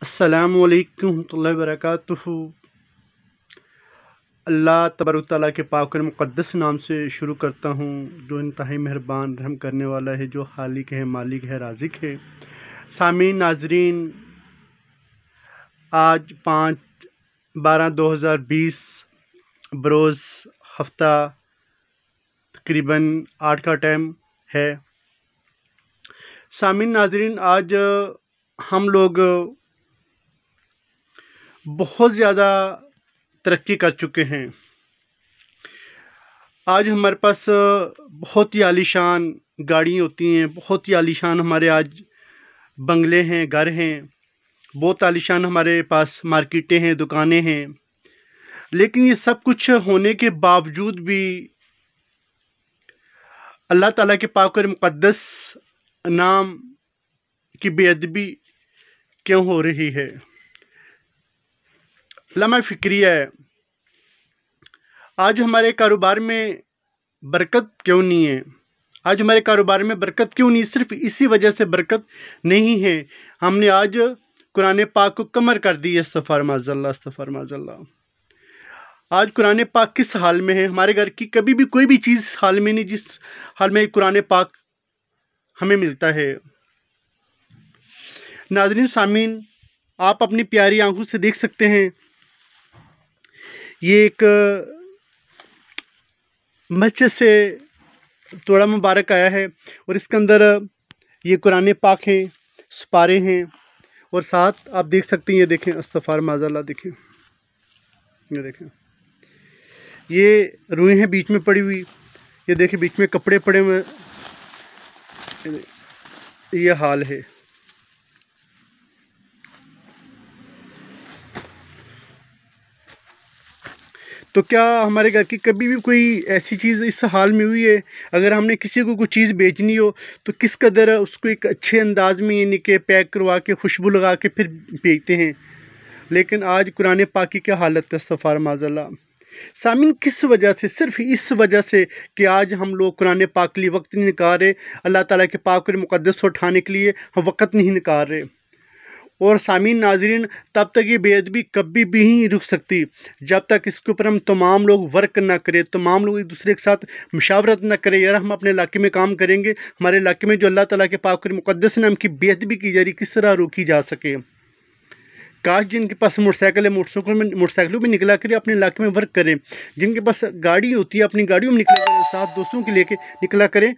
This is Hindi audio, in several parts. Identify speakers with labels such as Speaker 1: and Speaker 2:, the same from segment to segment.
Speaker 1: अस्सलामु अलैकुम रहमतुल्लाहि व बरकातुहू। अल्लाह तबारक तआला के पाक और मुक़द्दस नाम से शुरू करता हूँ, जो इंतहाई मेहरबान रहम करने वाला है, जो खालिक है, मालिक है, राज़िक है। सामीन नाजरीन, आज 5/12/2020 बरोज़ हफ्ता तकरीबन 8 का टाइम है। सामीन नाजरीन, आज हम लोग बहुत ज़्यादा तरक्की कर चुके हैं। आज हमारे पास बहुत ही आलीशान गाड़ी होती हैं, बहुत ही आलीशान हमारे आज बंगले हैं, घर हैं, बहुत आलीशान हमारे पास मार्केटें हैं, दुकानें हैं। लेकिन ये सब कुछ होने के बावजूद भी अल्लाह ताला के पाक और मुक़द्दस नाम की बेअदबी क्यों हो रही है? लम्हा फ़िक्रिया है, आज हमारे कारोबार में बरकत क्यों नहीं है? आज हमारे कारोबार में बरकत क्यों नहीं? सिर्फ इसी वजह से बरकत नहीं है, हमने आज कुरान पाक को कमर कर दी है। अस्तग़फ़िर माज़अल्लाह, अस्तग़फ़िर माज़अल्लाह। आज कुरान पाक किस हाल में है? हमारे घर की कभी भी कोई भी चीज़ हाल में नहीं, जिस हाल में कुरान पाक हमें मिलता है। नाज़रीन सामीन, आप अपनी प्यारी आंखों से देख सकते हैं, ये एक मस्जिद से तोड़ा मुबारक आया है और इसके अंदर ये कुरान पाक हैं, सिपारे हैं और साथ आप देख सकते हैं, ये देखें, अस्तग़फ़िर माज़अल्लाह, देखें, ये देखें, ये रुएं हैं बीच में पड़ी हुई, ये देखें बीच में कपड़े पड़े हुए, ये हाल है। तो क्या हमारे घर की कभी भी कोई ऐसी चीज़ इस हाल में हुई है? अगर हमने किसी को कोई चीज़ बेचनी हो तो किस कदर उसको एक अच्छे अंदाज में यानी कि पैक करवा के, खुशबू लगा के फिर बेचते हैं। लेकिन आज कुरान पाक की क्या हालत है? अस्तग़फ़िर माज़अल्लाह। सामीन, किस वजह से? सिर्फ इस वजह से कि आज हम लोग कुरान पाक के लिए वक्त नहीं निकाल रहे, अल्लाह ताला के पाक और मुक़द्दस को उठाने के लिए हम वक्त नहीं निकाल रहे। और सामीन नाज़रीन, तब तक ये बेअदबी कभी भी नहीं रुक सकती जब तक इसके ऊपर हम तमाम लोग वर्क ना करें, तमाम लोग एक दूसरे के साथ मशावरत ना करें। यार, हम अपने इलाके में काम करेंगे, हमारे इलाके में जो अल्लाह ताला के पाक और मुक़द्दस नाम की बेअदबी की जा रही, किस तरह रोकी जा सके। काश जिनके पास मोटरसाइकिल है, मोटरसाइकिलों में निकला करें, अपने इलाके में वर्क करें। जिनके पास गाड़ी होती है, अपनी गाड़ियों में निकला करें, साथ दोस्तों के लेके निकला करें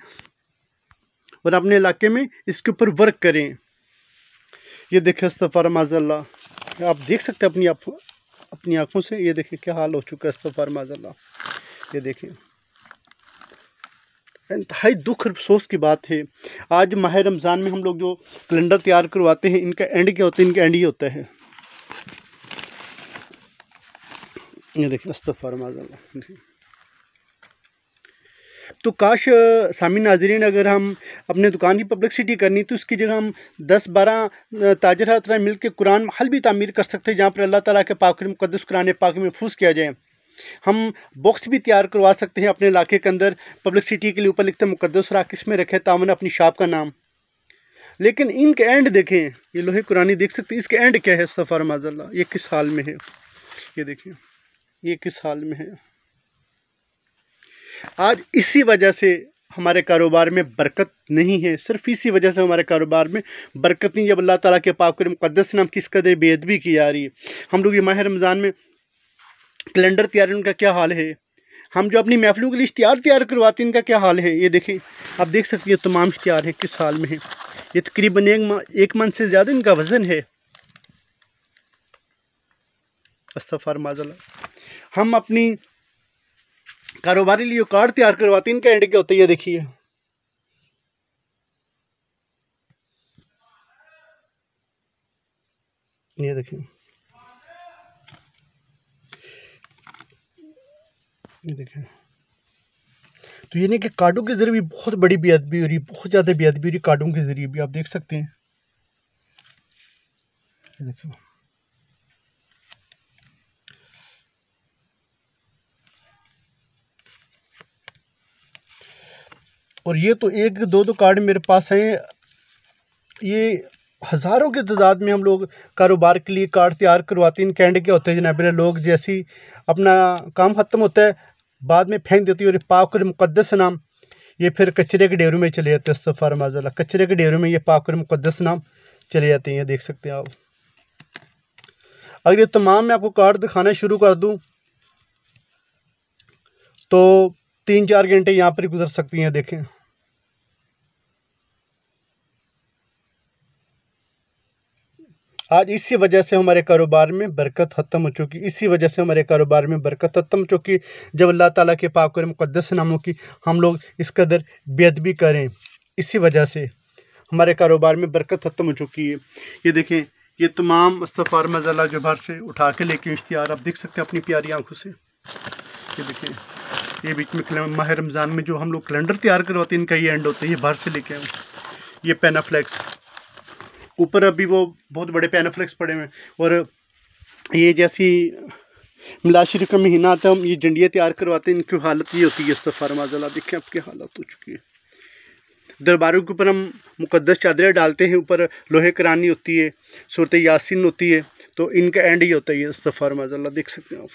Speaker 1: और अपने इलाके में इसके ऊपर वर्क करें। ये देखें, अस्तग़फ़िर माज़अल्लाह, आप देख सकते हैं अपनी आँखों से, ये देखें क्या हाल हो चुका है। अस्तग़फ़िर माज़अल्लाह, ये देखें, इंतहाई दुख और अफ़सोस की बात है। आज माह रमज़ान में हम लोग जो कैलेंडर तैयार करवाते हैं, इनका एंड क्या होता है? इनका एंड ये होता है, ये देखें, अस्तग़फ़िर माज़अल्लाह। तो काश सामीन नाज़रीन, अगर हम अपने दुकान की पब्लिसिटी करनी तो उसकी जगह हम 10-12 ताजर हज़रात मिल के कुरान महल भी तामीर कर सकते हैं, जहाँ पर अल्लाह ताला के पाक और मुक़द्दस कुरान पाक में महफूज़ किया जाए। हम बॉक्स भी तैयार करवा सकते हैं अपने इलाके के अंदर, पब्लिसिटी के लिए ऊपर लिखते हैं मुक़द्दस राकिस में रखे तामन अपनी शॉप का नाम। लेकिन इनके एंड देखें, ये लोहे कुरानी देख सकते हैं, इसके एंड क्या है? अस्तग़फ़िर माज़अल्लाह, ये किस हाल में है? ये देखिए, ये किस हाल में है। आज इसी वजह से हमारे कारोबार में बरकत नहीं है, सिर्फ इसी वजह से हमारे कारोबार में बरकत नहीं है, जब अल्लाह ताला के पाक और मुक़द्दस नाम किस कदर बेअदबी की जा रही है। हम लोग ये माह रमज़ान में कैलेंडर तैयार, उनका क्या हाल है? हम जो अपनी महफिलों के लिए इश्तिहार तैयार करवाते हैं, इनका क्या हाल है? ये देखें, आप देख सकते हैं तमाम इश्तिहार है किस हाल में है। ये तकरीबन एक मन से ज़्यादा इनका वज़न है। अस्तग़फ़िर माज़अल्लाह। हम अपनी कारोबारी लिए कार्ड तैयार करवाते हैं, इनका एंड क्या होता है? ये देखिए, ये देखें, ये देखें। तो ये नहीं कि कार्डों के ज़रिए भी बहुत बड़ी बेअदबी हो रही है, बहुत ज़्यादा बेअदबी हो रही है कार्डों के ज़रिए भी, आप देख सकते हैं। ये देखो, और ये तो 1-2 कार्ड मेरे पास हैं। ये हज़ारों की तादाद में हम लोग कारोबार के लिए कार्ड तैयार करवाते हैं। इनके एंड क्या होता है जनाब, लोग जैसे ही अपना काम ख़त्म होता है बाद में फेंक देती है, और पाक और मुक़द्दस नाम ये फिर कचरे के ढेरों में चले जाते हैं। इस्तग़फ़ार माज़अल्लाह, कचरे के ढेरों में ये पाक और मुक़द्दस नाम चले जाते हैं। ये देख सकते हैं आप। अगर ये तमाम मैं आपको कार्ड दिखाना शुरू कर दूँ तो 3-4 घंटे यहाँ पर ही गुजर सकती हैं। देखें, आज इसी वजह से हमारे कारोबार में बरकत ख़त्म हो चुकी, इसी वजह से हमारे कारोबार में बरकत ख़त्म हो चुकी। जब अल्लाह ताला के पाक और मुक़द्दस नामों की हम लोग इस कदर बेअदबी करें, इसी वजह से हमारे कारोबार में बरकत ख़त्म हो चुकी है। ये देखें, ये तमाम इस्तग़फ़ार माज़अल्लाह जो बाहर से उठा के लेके इश्तिहार आप देख सकते हैं अपनी प्यारी आंखों से। ये देखें, ये बीच में माह रमज़ान में जो हम लोग कैलेंडर तैयार करवाते हैं, इनका ये एंड होता है। ये बाहर से लेके आए, ये पेनाफ्लेक्स ऊपर अभी वो बहुत बड़े पेनाफ्लेक्स पड़े हुए हैं। और ये जैसी मिलाद शरीफ का महीना आता है, हम ये जंडियाँ तैयार करवाते हैं। इनकी हालत ये होती है। इस्तग़फ़ार माज़अल्लाह, देखें आपकी हालत हो चुकी है। दरबारों के ऊपर हम मुक़द्दस चादरें डालते हैं, ऊपर लोहे करानी होती है, सूरत यासीन होती है, तो इनका एंड ही होता है। इस्तग़फ़ार माज़अल्लाह, देख सकते हैं आप।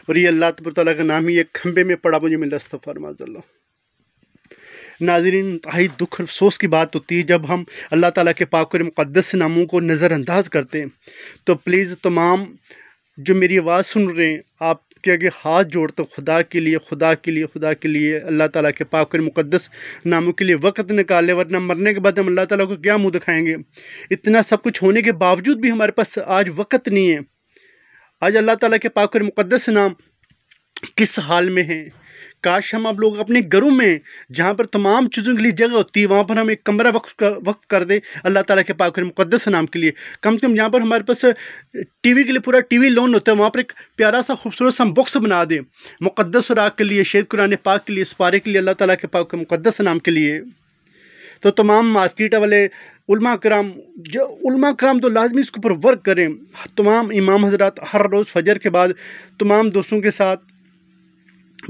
Speaker 1: और ये अल्लाह ताला का नाम ही एक खंबे में पड़ा मुझे मिला। इस्तग़फ़ार माज़अल्लाह। नाज़रीन, इंतहाई दुख और अफसोस की बात होती है जब हम अल्लाह ताला के पाक और मुक़द्दस नामों को नज़रअंदाज करते हैं। तो प्लीज़ तमाम जो मेरी आवाज़ सुन रहे हैं, आपके आगे हाथ जोड़ता हूँ, खुदा के लिए, खुदा के लिए, खुदा के लिए, अल्लाह ताला के पाक और मुक़द्दस नामों के लिए वक़्त निकालें, वरना मरने के बाद हम अल्लाह ताला को क्या मुँह दिखाएँगे। इतना सब कुछ होने के बावजूद भी हमारे पास आज वक़्त नहीं है। आज अल्लाह ताला के पाक और मुक़द्दस नाम किस हाल में हैं। काश हम आप लोग अपने घरों में, जहाँ पर तमाम चीज़ों के लिए जगह होती है, वहाँ पर हम एक कमरा वक्फ कर दें अल्लाह ताला के पाक और मुक़द्दस नाम के लिए। कम से कम जहाँ पर हमारे पास टीवी के लिए पूरा टीवी लोन होता है, वहाँ पर एक प्यारा सा खूबसूरत सा बॉक्स बना दें मुक़द्दस सुराग के लिए, शेर कुरान पाक के लिए, इस पारे के लिए, अल्लाह ताला के पाक और मुक़द्दस नाम के लिए। तो तमाम मार्केट वाले उलमा कराम तो लाजमी इसके ऊपर वर्क करें। तमाम इमाम हज़रात हर रोज़ फजर के बाद तमाम दोस्तों के साथ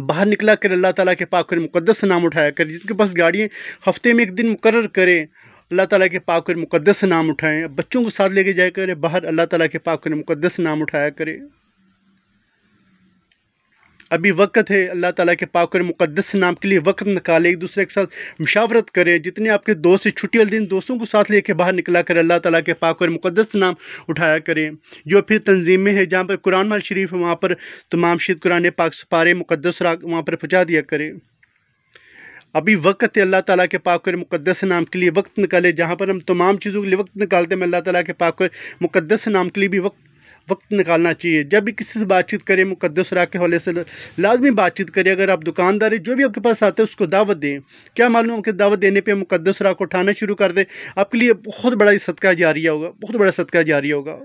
Speaker 1: बाहर निकला कर अल्लाह ताला के पाक और मुक़द्दस नाम उठाया करें। जिनके पास गाड़ियाँ हफ्ते में एक दिन मुकर्रर करें, अल्लाह ताला के पाक और मुक़द्दस नाम उठाएं। बच्चों को साथ लेके जाया करें बाहर, अल्लाह ताला के पाक और मुक़द्दस नाम उठाया करें। अभी वक़्त है, अल्लाह ताला के पाक और मुक़द्दस नाम के लिए वक़्त निकालें, एक दूसरे के साथ मुशावरत करें। जितने आपके दोस्त हैं, छुट्टी वाले दिन दोस्तों को साथ लेके बाहर निकला कर अल्लाह ताला के पाक और मुक़द्दस नाम उठाया करें। जो फिर तंजीमें हैं जहाँ पर कुरान माल शरीफ है, वहाँ पर तमाम शीत कुरान पाक पारे मुक़द्दस वहाँ पर पहुँचा दिया करें। अभी वक़्त है, अल्लाह ताला के पाक और मुक़द्दस नाम के लिए वक़्त निकाले। जहाँ पर हम तमाम चीज़ों के लिए वक़्त निकालते हैं, अल्लाह ताला के पाक और मुक़द्दस नाम के लिए भी वक्त निकालना चाहिए। जब भी किसी से बातचीत करें, मुक़द्दस सुराग के हवाले से लाजमी बातचीत करें। अगर आप दुकानदार हैं, जो भी आपके पास आता है उसको दावत दें। क्या मालूम कि दावत देने पे मुक़द्दस सुराग को उठाना शुरू कर दें, आपके लिए बहुत बड़ा सदका जारिया होगा, बहुत बड़ा सदका जारिया होगा।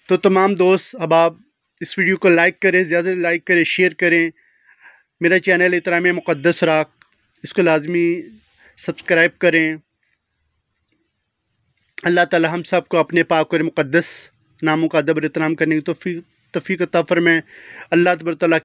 Speaker 1: तो तमाम दोस्त, अब आप इस वीडियो को लाइक करें, ज़्यादा लाइक करें, शेयर करें। मेरा चैनल एहतराम मुक़द्दस सुराग, इसको लाजमी सब्सक्राइब करें। अल्लाह ताला हम सब को अपने पाक और मुक़द्दस नामों का अदब और एहतराम करने की तौफ़ीक़ अता फ़रमाए। अल्लाह तबारक व तआला